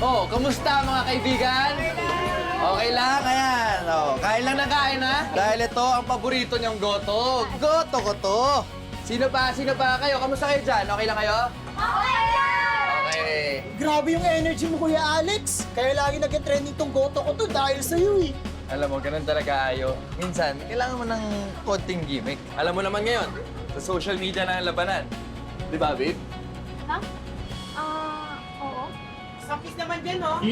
Oh, kamusta mga kaibigan? Okay lang, ayan. Oh, kain lang na kain, ha? Dahil ito ang paborito niyong goto. Goto ko to. Sino pa? Sino pa kayo? Kamusta kayo dyan? Okay lang kayo? Okay. Grabe yung energy mo, Kuya Alex. Kaya lagi nag-trending tong goto ko to dahil sa'yo eh. Alam mo, ganun talaga ayo. Minsan, kailangan mo ng konting gimmick. Alam mo naman ngayon, sa social media na ang labanan. Di ba, babe? Ha? Oo. Sakis naman dyan, no? Ano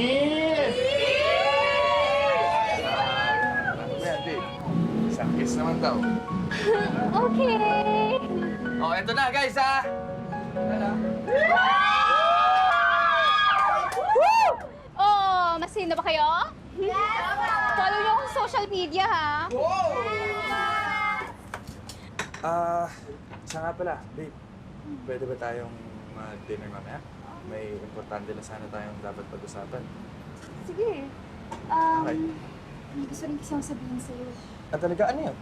yan, babe? Isang kiss naman daw. Okay. Oh, eto na, guys, ha? Oh, masino ba kayo? Yes! Follow niyo akong social media, ha? Siya nga pala, babe. Pwede ba tayong mag-dinner mamaya? May importante na sana tayong dapat pag-usapan. Sige. Okay. May gusto rin kasi akong sabihin sa'yo. Ah, talaga? Ano yun?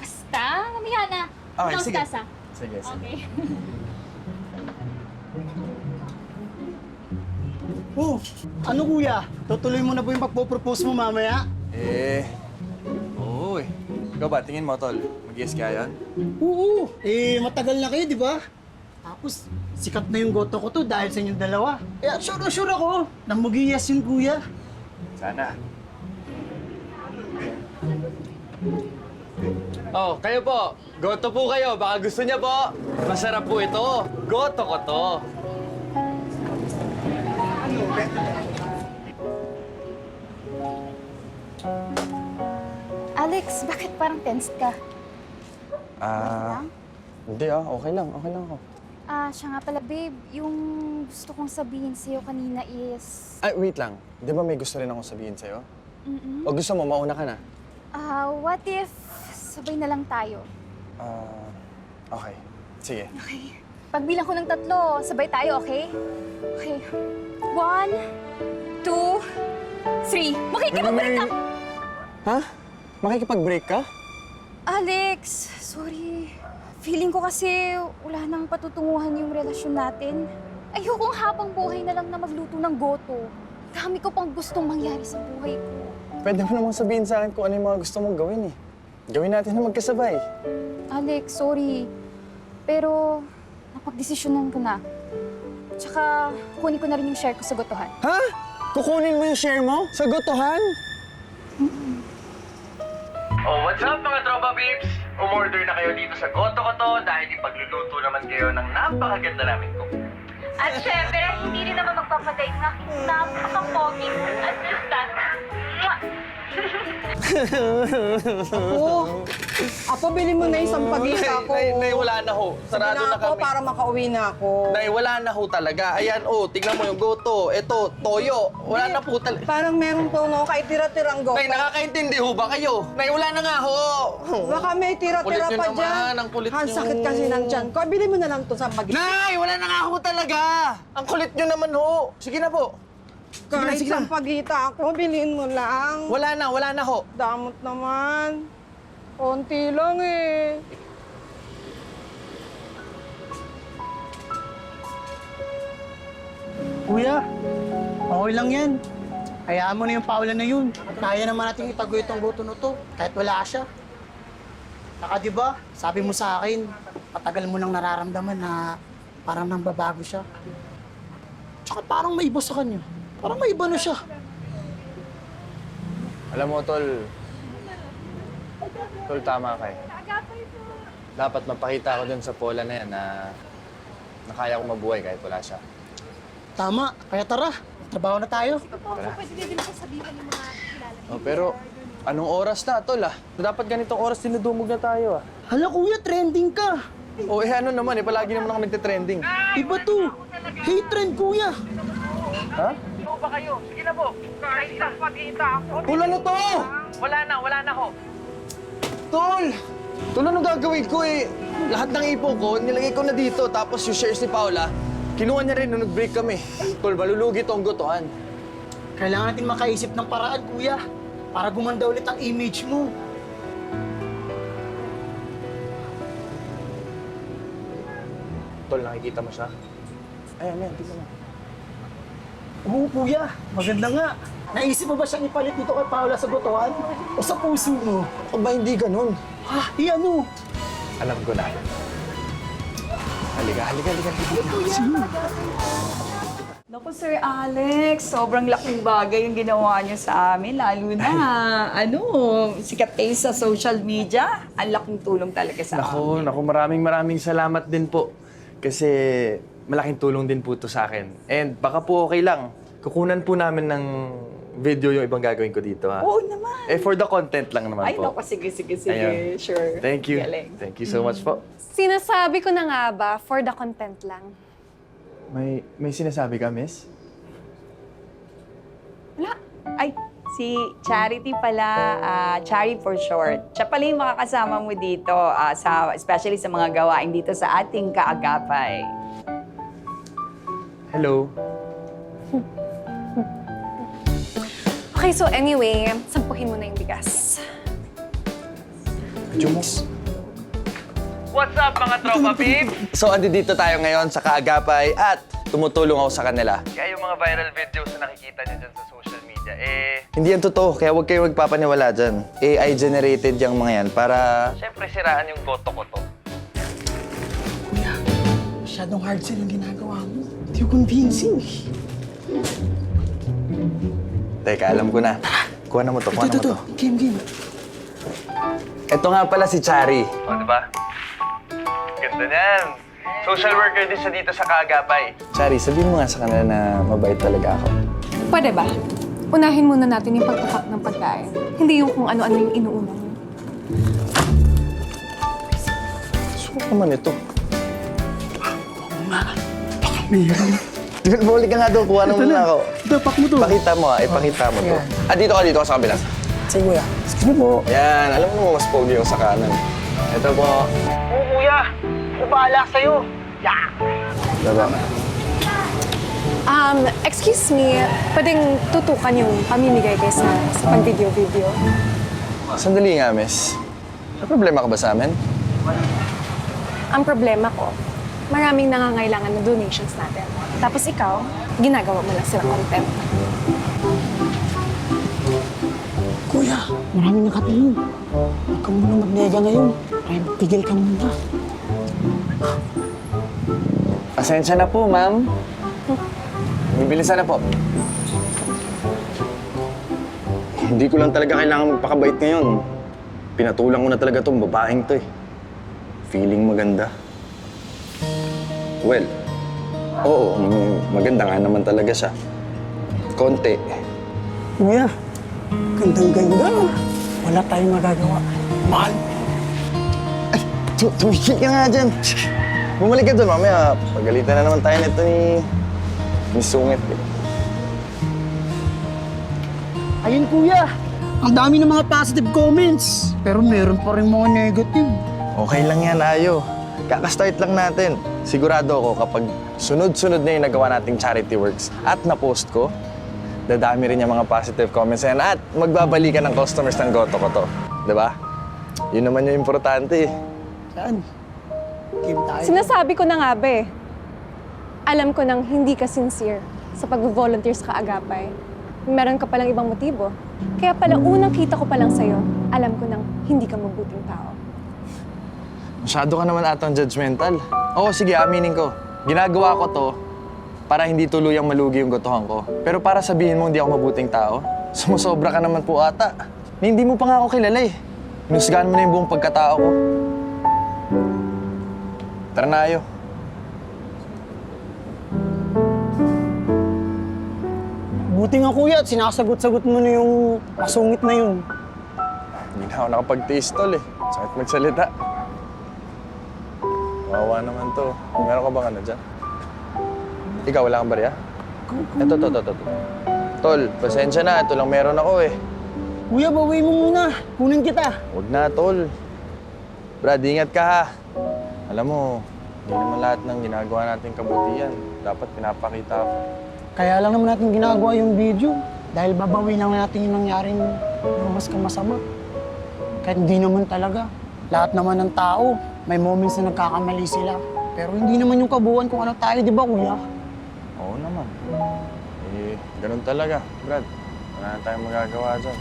Basta, mamaya na. Okay, Ikaw, sige. Stasa. Sige, sige. Okay. Oh, ano kuya? Tutuloy mo na ba yung pagpo-propose mo mamaya? Oo eh. Ikaw ba, tingin mo, tol? Mag-yes kaya yan? Oo, matagal na kayo, di ba? Tapos, sikat na yung goto ko to dahil sa inyong dalawa. Kaya sure na sure ako na mag-yes yun, kuya. Sana. Oh, kayo po. Goto po kayo. Baka gusto niya po. Masarap po ito. Goto ko to. Alex, bakit parang tensed ka? Hindi okay lang ako. Siya nga pala, babe. Yung gusto kong sabihin sa'yo kanina is... Ay, wait lang. Di ba may gusto rin akong sabihin sa'yo? O gusto mo, mauna ka na? What if sabay na lang tayo? Okay. Sige. Okay. Pagbilang ko ng 3, sabay tayo, okay? Okay. 1, 2, 3. Makikipag-break up! Ha? Makikipag-break ka? Alex, sorry. Feeling ko kasi wala nang patutunguhan yung relasyon natin. Ayokong habang buhay na lang na magluto ng goto. Dami ko pang gustong mangyari sa buhay ko. Pwede mo namang sabihin sa akin kung ano yung mga gusto mong gawin eh. Gawin natin na magkasabay. Alex, sorry. Pero napagdesisyonan ko na. Tsaka kunin ko na rin yung share ko sa gotohan. Ha? Kukunin mo yung share mo? Sa gotohan? Oh, what's up mga tropa babes? Umorder na kayo dito sa Goto ko to dahil ipagluluto naman kayo ng napakaganda namin cook. At syempre, hindi rin naman magpapadate ng aking napaka-pogi assistant. Apo, bili mo na isang pagita ko. Nay, wala na ho. Sarado na ako kami. para makauwi na ako. Nay, wala na ho talaga. Ayan, tignan mo yung goto. Ito, toyo. Wala na po talaga. Parang meron to, no? Kahit tira-tirang go. Nay, nakakaintindi ho ba kayo? Nay, wala na nga ho. Baka may tira-tira Kulit nyo pa naman, dyan. ang kulit Han, nyo. sakit kasi ng tiyan ko. Bili mo na lang to sa pagita. Nay, wala na nga ho talaga. Ang kulit nyo naman ho. Sige na po. Kahit sige na. isang pagita ako, bilhin mo lang. Wala na ho. Damot naman. Konti lang eh. Kuya, okay lang yan. Hayaan mo na yung Paula na yun. Kaya naman natin itagoy itong goto na to, kahit wala siya. Saka di ba, sabi mo sa akin, patagal mo nang nararamdaman na parang nang babago siya. Tsaka parang may iba sa kanya. Parang may iba na siya. Alam mo, Tol. Tol, tama ka eh. Dapat mapakita ko dun sa Paula na yan na kaya ko mabuhay kahit wala siya. Tama, kaya tara, trabaho na tayo. Tara. Pwede din po sabihin ng mga kilala. Oh, pero anong oras na, Tol ah? Dapat ganitong oras dinudumog na tayo ah. Hala kuya, trending ka. O ano naman eh, palagi naman ako nagtitrending. Iba to. Hey, trend kuya. Ha? Tol, ano to? Wala na ho. Tol! Tol, ano gagawin ko eh? Lahat ng ipon ko, nilagay ko na dito. Tapos yung shares ni Paula, kinuha niya rin nung nag-break kami. Tol, malulugi tong gotohan. Kailangan natin makaisip ng paraan, kuya. Para gumanda ulit ang image mo. Tol, nakikita mo siya? Ayan, tignan mo. Oo, kuya. Maganda nga. Naisip mo ba siyang ipalit dito kay Paula sa botohan? O sa puso mo? O ba hindi ganun? Ha? Ano? Alam ko na. Halika. Naku, Sir Alex, sobrang laking bagay yung ginawa niyo sa amin. Lalo na, sikat kayo sa social media. Ang laking tulong talaga sa amin. Naku, maraming salamat din po. Kasi malaking tulong din po to sa akin. And baka po okay lang. Kukunan po namin ng video yung ibang gagawin ko dito, ha? Oo naman. For the content lang naman Ay, po. naku, sige. Ayun. Sure. Thank you. Galing. Thank you so much po. Sinasabi ko na nga ba, for the content lang. May sinasabi ka, miss? Wala. Ay, si Charity pala, Charity for short. Siya pala yung makakasama mo dito, especially sa mga gawain dito sa ating kaagapay. Hello. Okay, so anyway, sampuhin mo na yung bigas. Jumos. What's up, mga tropa peeps? So, andito tayo ngayon sa Kaagapay at tumutulong ako sa kanila. Kaya yung mga viral videos na nakikita niyo dyan sa social media, hindi yan totoo. Kaya huwag kayo magpapaniwala dyan. AI-generated yung mga yan para siyempre siraan yung boto ko to. Kuya, masyadong hard sell ang ginagawa mo. Hindi ko convincing. Teka, alam ko na. Kuha na mo to, Ito. Game. Ito nga pala si Chari. O, di ba? Ganda niyan. Social worker din siya dito sa Kaagapay. Chari, sabihin mo nga sa kanila na mabait talaga ako. Pwede ba? Unahin muna natin yung pagpapak ng pagkain. Hindi yung kung ano-ano yung inuuna mo. Suot naman ito. Meron. Balik ka nga doon, kuha naman na ako. Dapak mo to. Pakita mo ipakita mo to. Dito ka sa kabila. Sige, kuya. Sige po. Yan, alam mo mas pogi yung sa kanan. Ito po. Oo, kuya. Ako bahala sa'yo. Yeah. Baba. Excuse me, pwedeng tutukan yung pamimigay kayo sa pag-video-video? Sandali nga, miss. May problema ka ba sa amin? Ang problema ko, maraming nangangailangan ng donations natin. Tapos ikaw, ginagawa mo lang sila content. Kuya, maraming nakatingin. Huwag ka muna magnega ngayon. Ay, tigil ka muna. Pasensya na po, ma'am. Bibilisan na po. Hindi ko lang talaga kailangan magpakabait ngayon. Pinatulang ko na talaga tong babaeng to eh. Feeling maganda. Well, oo, maganda nga naman talaga siya. Konti. Kuya, gandang-ganda. Wala tayong magagawa. Mahal. Ay, tumigil ka nga dyan. Bumalik ka doon, mamaya. Pagalitan na naman tayo nito ni Sungit eh. Ayun, kuya. Ang dami ng mga positive comments. Pero meron pa rin mga negative. Okay lang yan, Ayo. Kakastart lang natin. Sigurado ako kapag sunod-sunod na yung nagawa nating charity works at na-post ko, dadami rin yung mga positive comments yan at magbabalikan ng customers ng Goto ko to. Diba? Yun naman yung importante eh. Saan? Game tayo. Sinasabi ko na nga ba eh. Alam ko nang hindi ka sincere sa pag-volunteer sa Kaagapay. Meron ka palang ibang motibo. Kaya pala unang kita ko palang sa'yo, alam ko nang hindi ka mabuting tao. Masyado ka naman atang judgmental. Oo, sige, aminin ko. Ginagawa ko to para hindi tuluyang malugi yung gotohan ko. Pero para sabihin mo hindi ako mabuting tao, sumusobra ka naman po ata. Hindi mo pa nga ako kilala eh. Hinusgahan mo na yung buong pagkatao ko. Tara na, Ayo. Buti nga, kuya, at sinasagot-sagot mo na yung masungit na yun. Hindi na ako nakapag-taste tol eh. Sakit magsalita. Wawa naman to. Meron ka bang ano dyan? Ikaw, wala kang barya? Ito. Tol, pasensya na. Ito lang meron ako eh. Kuya, bawi mo muna. Kunin kita. Huwag na, tol. Brad, ingat ka ha. Alam mo, hindi naman lahat ng ginagawa natin kabutihan. Dapat pinapakita ko. Kaya lang naman natin ginagawa yung video. Dahil babawi lang natin yung nangyaring mas masama. Kahit hindi naman talaga. Lahat naman ng tao, may moments na nagkakamali sila. Pero hindi naman yung kabuuan kung ano tayo, di ba, kuya? Oo naman. ganun talaga, Brad. Wala na tayong magagawa dyan.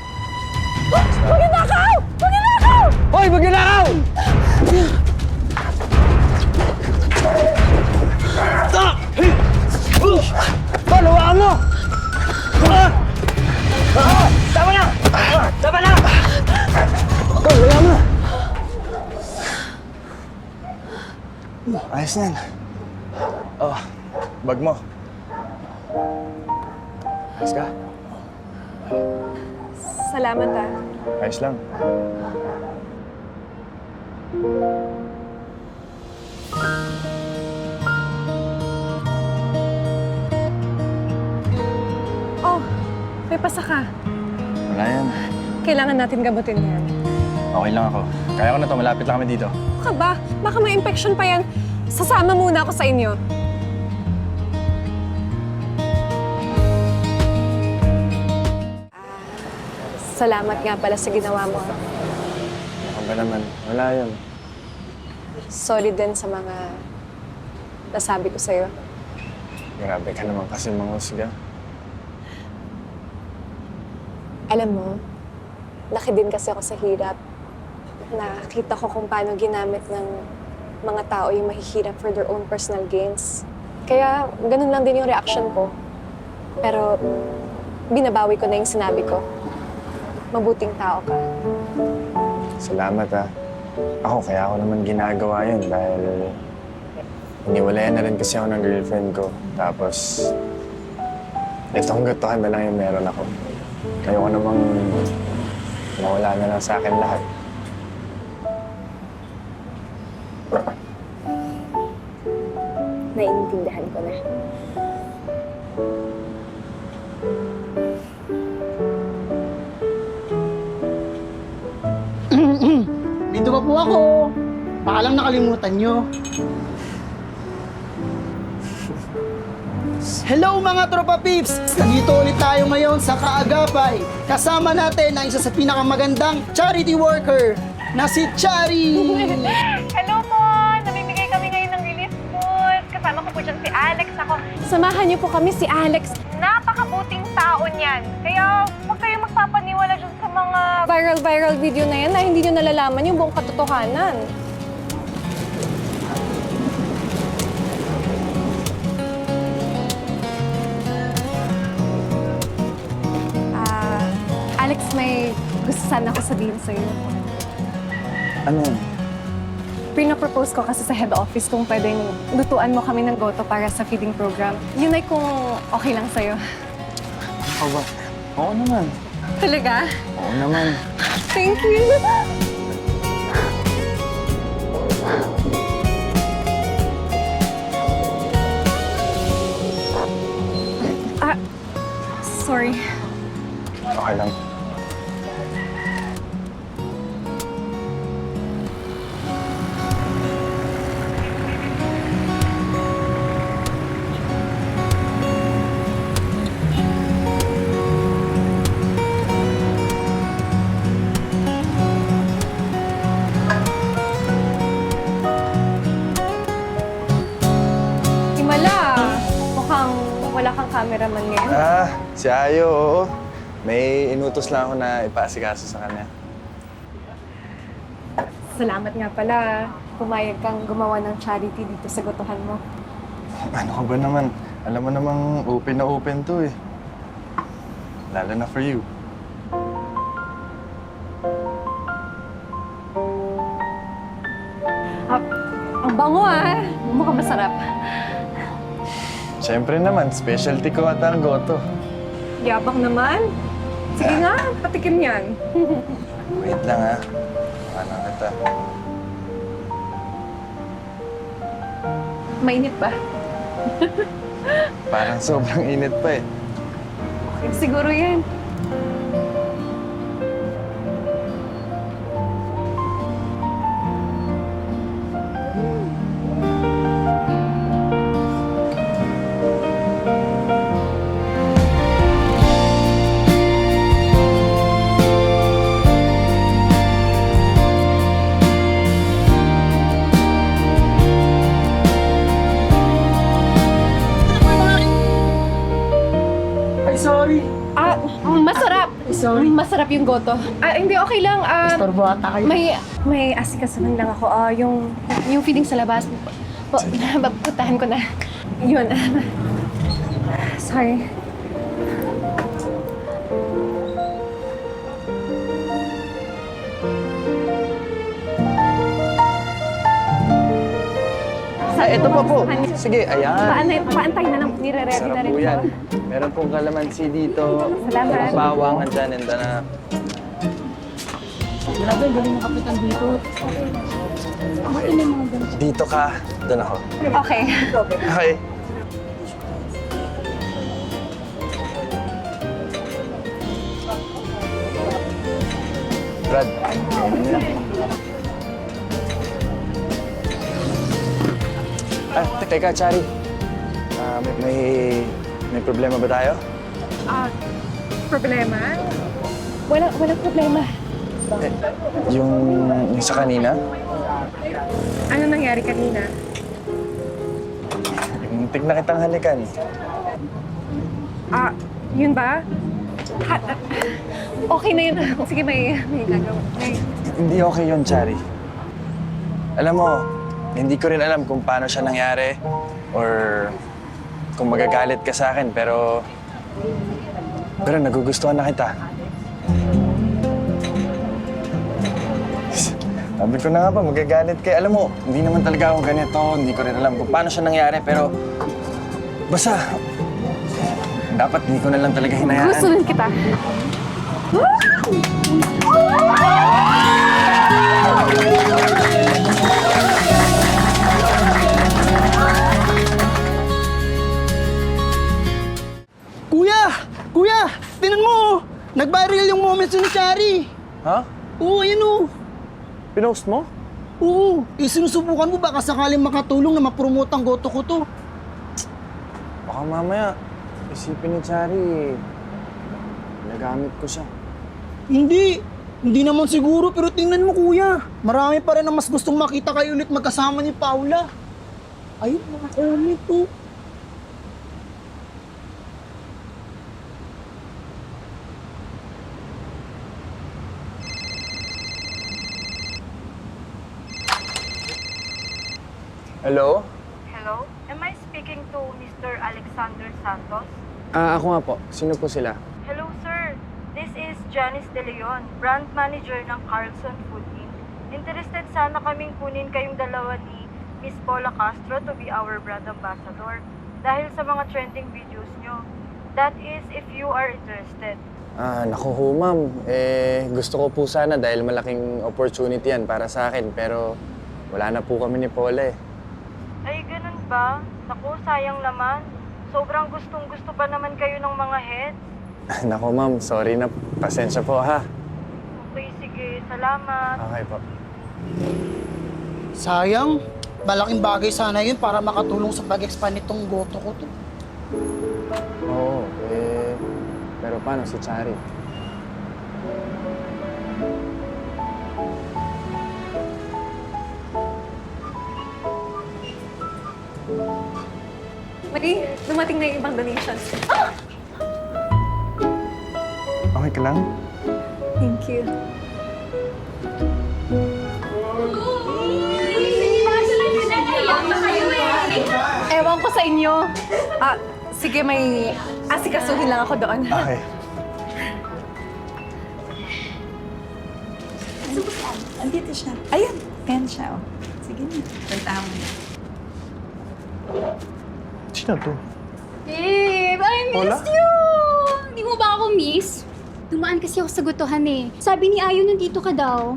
Magnanakaw! Magnanakaw! Hoy, magnanakaw! Tol, hawakan mo! Tama na! Tama na! Tol, hawakan mo! Ayos na yan. Oh, bag mo. Ayos ka? Salamat ah. Ayos lang. Oh, may pasa ka. Wala yan. Kailangan natin gamutin yan. Okay lang ako. Kaya ko na to, malapit lang kami dito. Ano ka ba? Baka may infection pa yan. Sasama muna ako sa inyo. Salamat nga pala sa ginawa mo. Ako ba naman? Wala yan. Sorry din sa mga nasabi ko sa'yo. Grabe ka naman kasi manghusga. Alam mo, laki din kasi ako sa hirap. Nakita ko kung paano ginamit ng mga tao yung mahihirap for their own personal gains. Kaya ganun lang din yung reaction ko. Pero binabawi ko na yung sinabi ko. Mabuting tao ka. Salamat ah. Ako, kaya ako naman ginagawa yun dahil iniwalayan na rin kasi ako ng girlfriend ko. Tapos, itong gutuhan na lang yung meron ako. Ayoko namang mawala na lang sa akin lahat. Naiintindihan ko na. Dito pa po ako. Baka lang nakalimutan nyo. Hello mga tropa peeps! Nandito ulit tayo ngayon sa Kaagapay. Kasama natin ang isa sa pinakamagandang charity worker na si Chari! Hello po! Namimigay kami ngayon ng relief food. Kasama ko po dyan si Alex. Ako, Samahan niyo po kami si Alex. napakabuting tao niyan. Kaya huwag kayong magpapaniwala dyan sa mga... Viral video na yan na hindi niyo nalalaman yung buong katotohanan. Alex, may gusto sana ako sabihin sa'yo. Ano? Pinapropose ko kasi sa head office kung pwedeng lutuan mo kami ng goto para sa feeding program. Yun ay kung okay lang sa'yo. Ako ba? Oo naman. Talaga? Oo naman. Thank you! Sorry. Okay lang. Himala, mukhang wala kang cameraman ngayon. Ah, si Ayo, oo. May inutos lang ako na ipaasikaso sa kanya. Salamat nga pala. Pumayag kang gumawa ng charity dito sa gotohan mo. Ano ka ba naman? Alam mo namang open na open to eh. Lalo na for you. Ang bango ah! Mukhang masarap. Siyempre naman, specialty ko ata ang goto. Yabang naman. Sige nga, patikim yan. Wait lang ha. Ano kita? Mainit ba? Parang sobrang init pa eh. Okay, siguro yan. sorry. Masarap yung goto. Hindi, okay lang. Istorbo ata kayo. May asikasuhan lang ako. Yung feeling sa labas. Putahan ko na. Yun. Sorry. Ito pa po. Sige, ayan. Paantay na lang. Nire-ready na Sarap rin po yan. po. Meron pong kalamansi dito. Salamat. Bawang, andyan, and na. Grabe, galing mo kapitan dito. Dito ka, doon ako. Okay. Okay. Brad, teka, Chari. May problema ba tayo? Problema? Walang problema. Yung sa kanina? Ano nangyari kanina? Muntik na kitang halikan. Yun ba? Okay na yun. Sige, may gagawin. Hindi okay yun, Chari. Alam mo, hindi ko rin alam kung paano siya nangyari or kung magagalit ka sa akin, pero nagugustuhan na kita. Sabi ko na nga ba, magagalit kayo. Alam mo, hindi naman talaga ako ganito. Hindi ko rin alam kung paano siya nangyari, pero basta, dapat hindi ko na lang talaga hinayaan. Gusto din kita. Kuya! Kuya! Tingnan mo! Nag-viral yung moments ni Chari. Ha? Oo, ayan o. Pinost mo? Oo. Sinusubukan mo baka sakaling makatulong na mapromote ang goto ko to. Baka mamaya, isipin ni Chari, nagamit ko siya. Hindi. Hindi naman siguro, pero tingnan mo kuya. Marami pa rin ang mas gustong makita kayo ulit magkasama ni Paula. Ayun, mga comment to. Hello? Hello? Am I speaking to Mr. Alexander Santos? Ako nga po. Sino po sila? Hello, sir. This is Janice De Leon, brand manager ng Carlson Food Inc. Interested sana kaming kunin kayong dalawa ni Miss Paula Castro to be our brand ambassador dahil sa mga trending videos nyo. That is if you are interested. Naku ho, ma'am. Gusto ko po sana dahil malaking opportunity yan para sa akin. Pero wala na po kami ni Paula eh. Ay, ganun ba? Naku, sayang naman. Sobrang gustong-gusto pa naman kayo ng mga heads. Naku, ma'am. Sorry na. Pasensya po, ha? Okay, sige. Salamat. Okay po. Sayang. Malaking bagay sana yun para makatulong sa pag-expand nitong goto ko to. Oo, pero paano si Chari? Marie, dumating na yung ibang donations. Okay ka lang? Thank you. Ewan ko sa inyo. Sige, may asikasuhin lang ako doon. Okay. Andito siya. Ayun, yan siya. Oh. Sige na, puntahan mo na. Sino to? Babe, I Paula? missed you! Hindi mo ba ako miss? Dumaan kasi ako sa gotohan eh. Sabi ni Ayo nandito ka daw.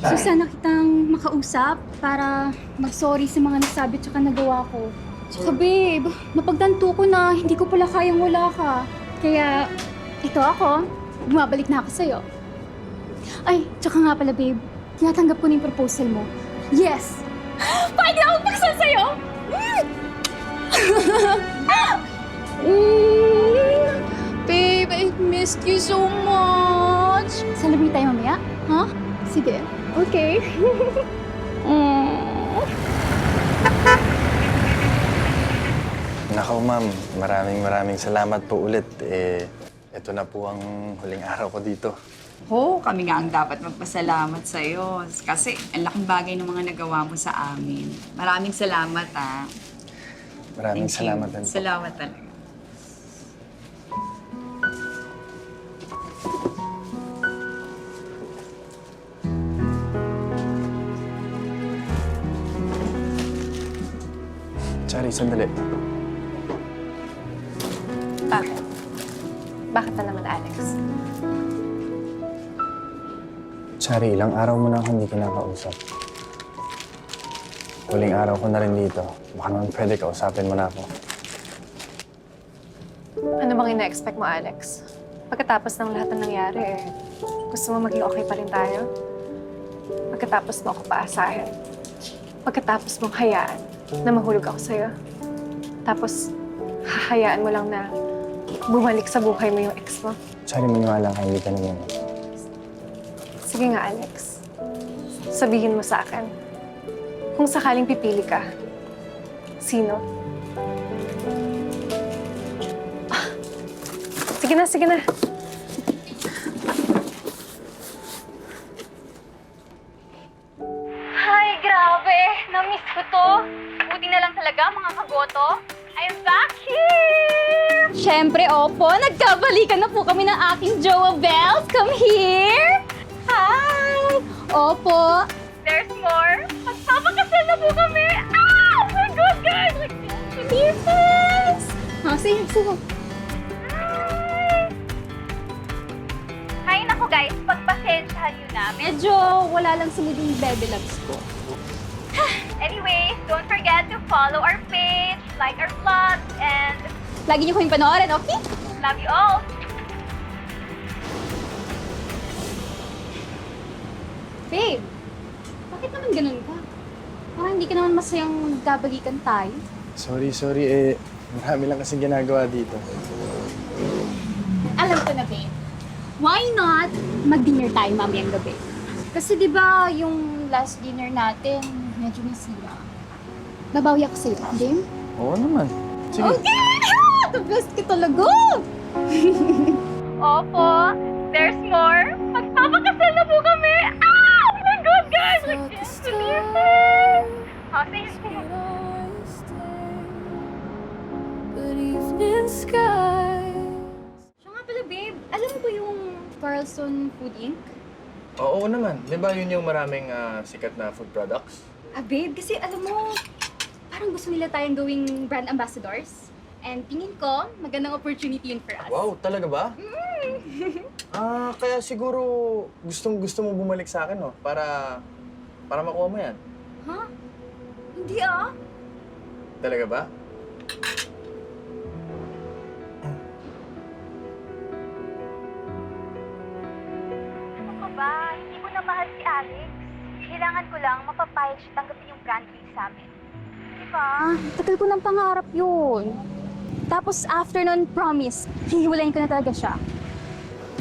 So sana kitang makausap para mag-sorry sa mga nasabi at nagawa ko. Tsaka babe, napagtanto ko na hindi ko pala kayang wala ka. Kaya, ito ako. Bumabalik na ako sa'yo. Ay, tsaka nga pala babe, tinatanggap ko na yung proposal mo. Yes! Pwede ako paksan sa'yo! Babe, I missed you so much. Celebrate tayo mamaya? Ha? Sige. Okay. Nako, ma'am. Maraming salamat po ulit. ito na po ang huling araw ko dito. Kami nga ang dapat magpasalamat sa'yo. Kasi ang laking bagay ng mga nagawa mo sa amin. Maraming salamat, ah. Maraming Thank you. salamat din po. Salamat talaga. Chari, sandali. Bakit? Bakit na naman, Alex? Chari, ilang araw mo na akong hindi kinakausap. Huling araw ko na rin dito. Baka naman pwede kausapin mo na ako. Ano bang ina-expect mo, Alex? Pagkatapos ng lahat ng nangyari, gusto mo maging okay pa rin tayo? Pagkatapos mo ako paasahin. Pagkatapos mong hayaan na mahulog ako sa'yo. Tapos, hahayaan mo lang na bumalik sa buhay mo yung ex mo. Chari, maniwala ka, hindi ka naman. Sige nga, Alex. Sabihin mo sa akin, kung sakaling pipili ka, sino? Ah, sige na, sige na. Ay, grabe! Na-miss ko to. Buti na lang talaga, mga kagoto. I'm back here! Siyempre, opo. Nagkabalikan na po kami ng aking Joa Bells. Come here! Hi! Opo. There's more. Magpapakasal na po kami. Ah! Oh my God, guys! Yes! Sige, sige. Hi! Nako guys, pagpasensyahan nyo na. Medyo wala lang sunod yung baby loves ko. Anyways, don't forget to follow our page, like our vlogs, and lagi niyo kong panoorin, okay? Love you all! Babe, bakit naman ganun ka? Parang hindi ka naman masayang magkabalikan tayo. Sorry. Marami lang kasing ginagawa dito. Alam ko na, babe. Why not mag-dinner tayo mamayang gabi? Kasi di ba yung last dinner natin, medyo nasira. Babawi ako sa'yo, game? Oo naman. Sige. Okay! The best ka talaga! Opo, there's more. Magpapakasal na po kami! Ah! Oh my God, guys! I can't believe it! Thank you. Siya nga pala, babe. Alam mo ba yung Carlson Food Inc? Oo naman. Di ba yun yung maraming sikat na food products? Babe, kasi alam mo, parang gusto nila tayong gawing brand ambassadors. And tingin ko, magandang opportunity yun for us. Wow, talaga ba? Kaya siguro gusto mo bumalik sa akin, no? Para makuha mo yan. Ha? Hindi ah. Talaga ba? Ano ka ba? Hindi ko na mahal si Alex. Kailangan ko lang mapapayag siya tanggapin yung brand deal sa amin. Diba? Tagal ko ng pangarap yun. Tapos after nun, promise, hihiwalayin ko na talaga siya.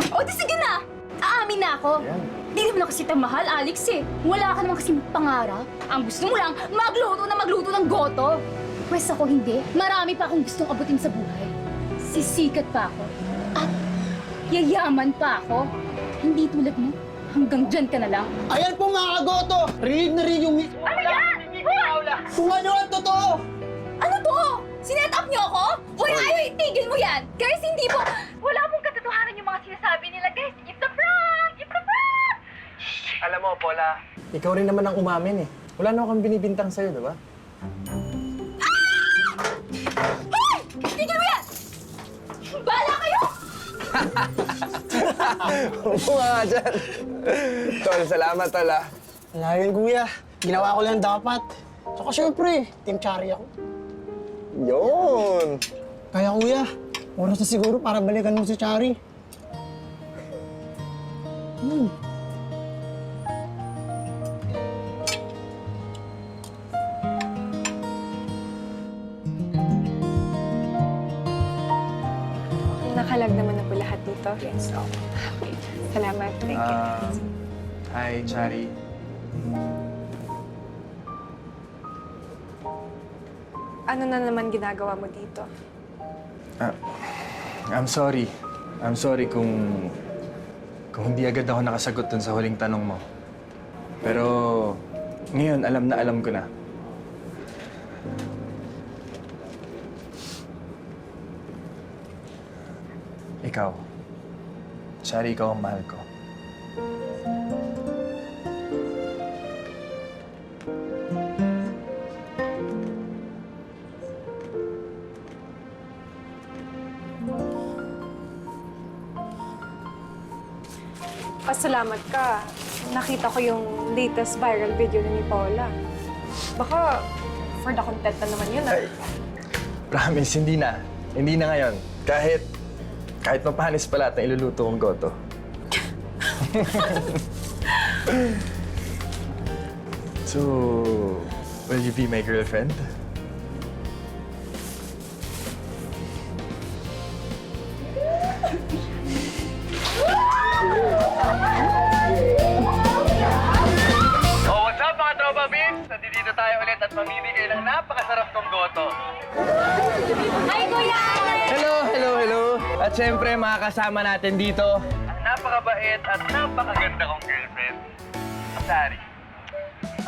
O di sige na! Aamin na ako. Hindi naman ako kita mahal, Alex eh. Wala ka naman kasing pangarap. Ang gusto mo lang, magluto ng goto. Pwes ako hindi. Marami pa akong gustong abutin sa buhay. Sisikat pa ako. At yayaman pa ako. Hindi tulad mo. Hanggang dyan ka na lang. Ayan po mga kagoto! Rinig na rin yung mismo. Ano yan? Hoy! Kung ano ang totoo! Ano to? Sinet up niyo ako? Uy, ayaw, itigil mo yan! Guys, hindi po... Wala pong katotohanan yung mga sinasabi nila, guys. It's a prank! It's a prank! Alam mo, Paula, ikaw rin naman ang umamin eh. Wala na akong binibintang sa'yo, di ba? Hoy! Tigil mo yan! Bala kayo! Upo nga dyan. Tol, salamat, Tol, ah. Wala yun, kuya. Ginawa ko lang dapat. Saka syempre, Team Chari ako. Yun! Kaya kuya, oras na siguro para balikan mo si Chari. Nakalag naman na po lahat dito. Yes. Okay. Salamat. Thank you. Hi, Chari. Ano na naman ginagawa mo dito? I'm sorry. I'm sorry kung hindi agad ako nakasagot dun sa huling tanong mo. Pero ngayon, alam na alam ko na. Ikaw. Shari, ikaw ang mahal ko. Pasalamat ka. Nakita ko yung latest viral video ni Paula. Baka for the content na naman yun, Ay, promise, hindi na. Hindi na ngayon. Kahit mapanis pa lahat na iluluto kong goto. So, will you be my girlfriend? Oh, what's up mga tropa beans? Nandito tayo ulit at mamimigay ng napakasarap kong goto. Hi, Kuya Alex! Hello. At syempre, mga kasama natin dito, ang napakabait at napakaganda kong girlfriend, Shari.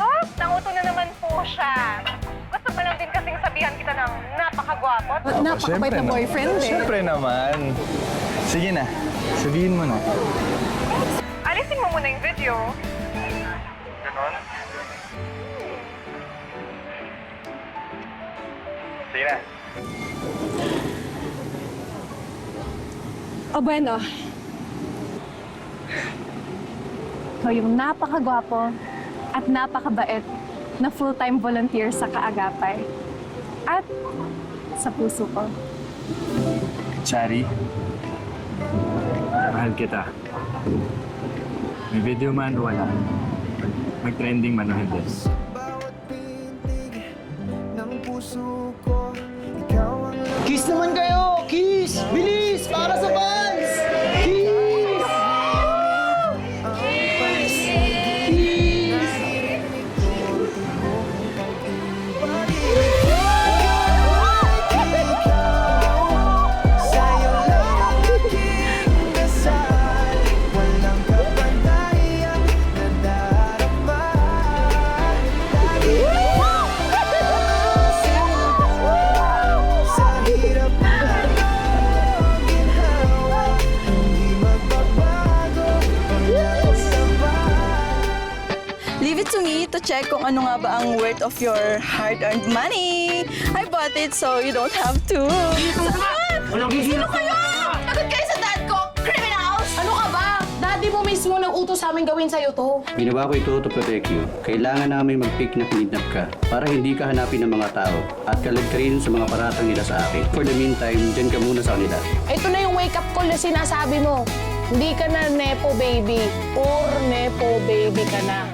Oh, nauto na naman po siya. Gusto ba lang din kasing sabihan kita ng napakagwapo? napakabait na boyfriend eh. Syempre naman. Sige na, sabihin mo na. Alisin mo muna yung video. Ganon? Sige na. O bueno, Ikaw yung napakagwapo at napakabait na full-time volunteer sa Kaagapay. At sa puso ko. Shari, mahal kita. May video man o wala. Mag-trending man o hindi. Kiss naman kayo! Kiss! Bilis! Para sa fans! Kiss! Kiss! Leave it to me to check kung ano nga ba ang worth of your hard-earned money. I bought it so you don't have to. Sino kayo? Pagod kayo sa dad ko! Criminals! Ano ka ba? Daddy mo mismo nag-utos sa amin gawin sa'yo to. Ginawa ko ito to protect you. Kailangan namin mag-pick na kinidnap ka para hindi ka hanapin ng mga tao at kalag ka rin sa mga paratang nila sa akin. For the meantime, dyan ka muna sa kanila. Ito na yung wake-up call na sinasabi mo. Hindi ka na nepo baby. Or nepo baby ka na.